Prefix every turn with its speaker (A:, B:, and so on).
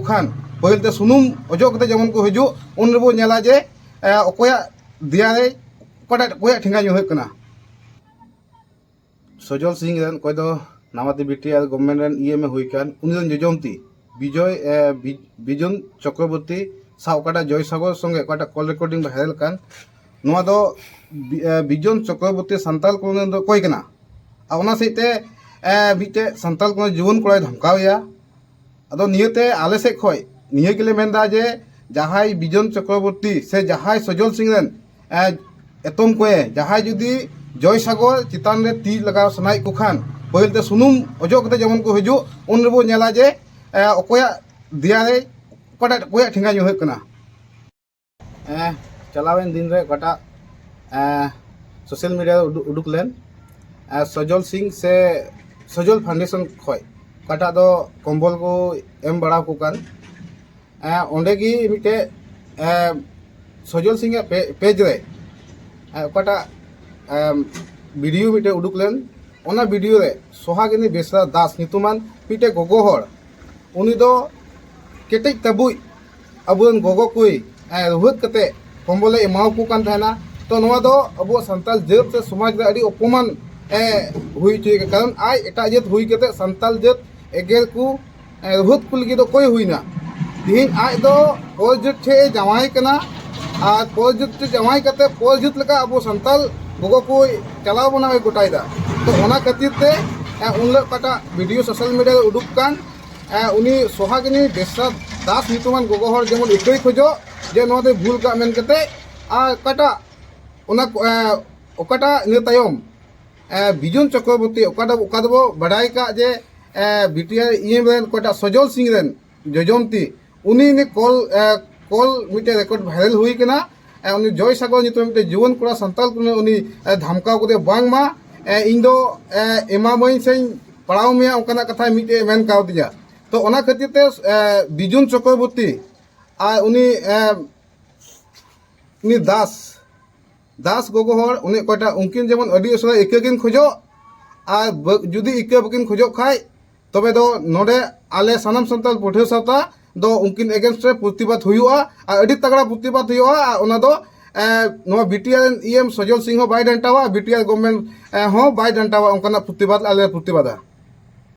A: खान पहलते सुनुम अजो कते जेमन को हजू उन रेबो नेला जे अकोया दियारे कटा कोया ठेंगा ᱧᱩ हुई कना सजल सिंह रन कोई दो नामाती बीटीआर गवर्नमेंट रन ईएमए हुई कान उनी दन जोजमती विजय बिजुन चक्रवर्ती सा ओकाटा जय सागर संगे ओकाटा कॉल रिकॉर्डिंग भाइरल कान नोआ दो बिजुन चक्रवर्ती संताल को दो कोई कना आ सहिते बीते संताल को जुवन कोड़ा धमकावया अदो नियते आले से खय निय गेले मेंदा जे जहाय बिजन चक्रवर्ती से जहाय सजल सिंह रन एतम कोए जहाय जुदी जय सागर चितान रे ती लगाव सनाई को खान पहलते सुनुम अजो कते जेमन को हजू उन रेबो नेला जे अकोया दियारे कटा कोया ठेंगा ᱧᱩ हुई कना चलावेन दिन रे कटा सोशल मीडिया उडुक लेन सजल सिंह से सजल फाउंडेशन खय कटा दो कंबल को एम बड़ा को कान ओंडे की मिटे सजल सिंह पेज रे कटा वीडियो मिटे उडुक लेन ओना वीडियो रे सोहागिनी बेसरा दास नितुमान मिटे गोगो हर उनी दो केटेज तबुई अबुन गोगो कुई रुहत कते कंबले एमाव को कान थाना तो नोआ दो अबो संताल जात से समाज रे अडी अपमान हुई चुके कारण आज एटा जात हुई कते संताल जात एगेर को रुहत को लगी दो कोई हुई ना तीन आज दो पोलजुट ठे जवाई कना और पोलजुट ठे जवाई कते पोलजुट लगा अबो संताल गोगो को चलाव बना गोटाइदा तो ओना खातिर ते उनले कटा वीडियो सोशल मीडिया उडुक कान उनी सोहागिनी बेसरा दास नितुमान गोगो हर जेमन इकई खोजो जे नो दे भूल का मेन कते आ कटा ओना ओकाटा इन तायम बिजुन चक्रवर्ती ओकादबो बड़ाई का जे बीटीआर ईएम रेन कोटा सजल सिंह रेन जोजमती उनी ने कॉल मिटे रिकॉर्ड वायरल हुई कना उनी जय सागर नितो मिटे जुवन कोड़ा संताल को उनी धमकाव को बांग मा इन दो एमा मई से पड़ाव में ओकना कथा मिटे मेन काव दिया तो ओना खातिर ते बिजुन चक्रवर्ती आ उनी दास गोगो हर उनी कोटा उनकिन जेमन अडी असला इकेकिन खोजो आ जुदी इके बकिन खोजो खाय तबे दो नोडे आले सनम संताल पठे सावता दो उनकिन एगेंस्ट रे प्रतिबाद हुआ आ अडी तगड़ा प्रतिबाद हुआ ओना दो नो बीटीआर ईएम सजल सिंह बाय डंटावा बीटीआर गवर्नमेंट हो बाय डंटावा उनकना प्रतिबाद आले प्रतिबादा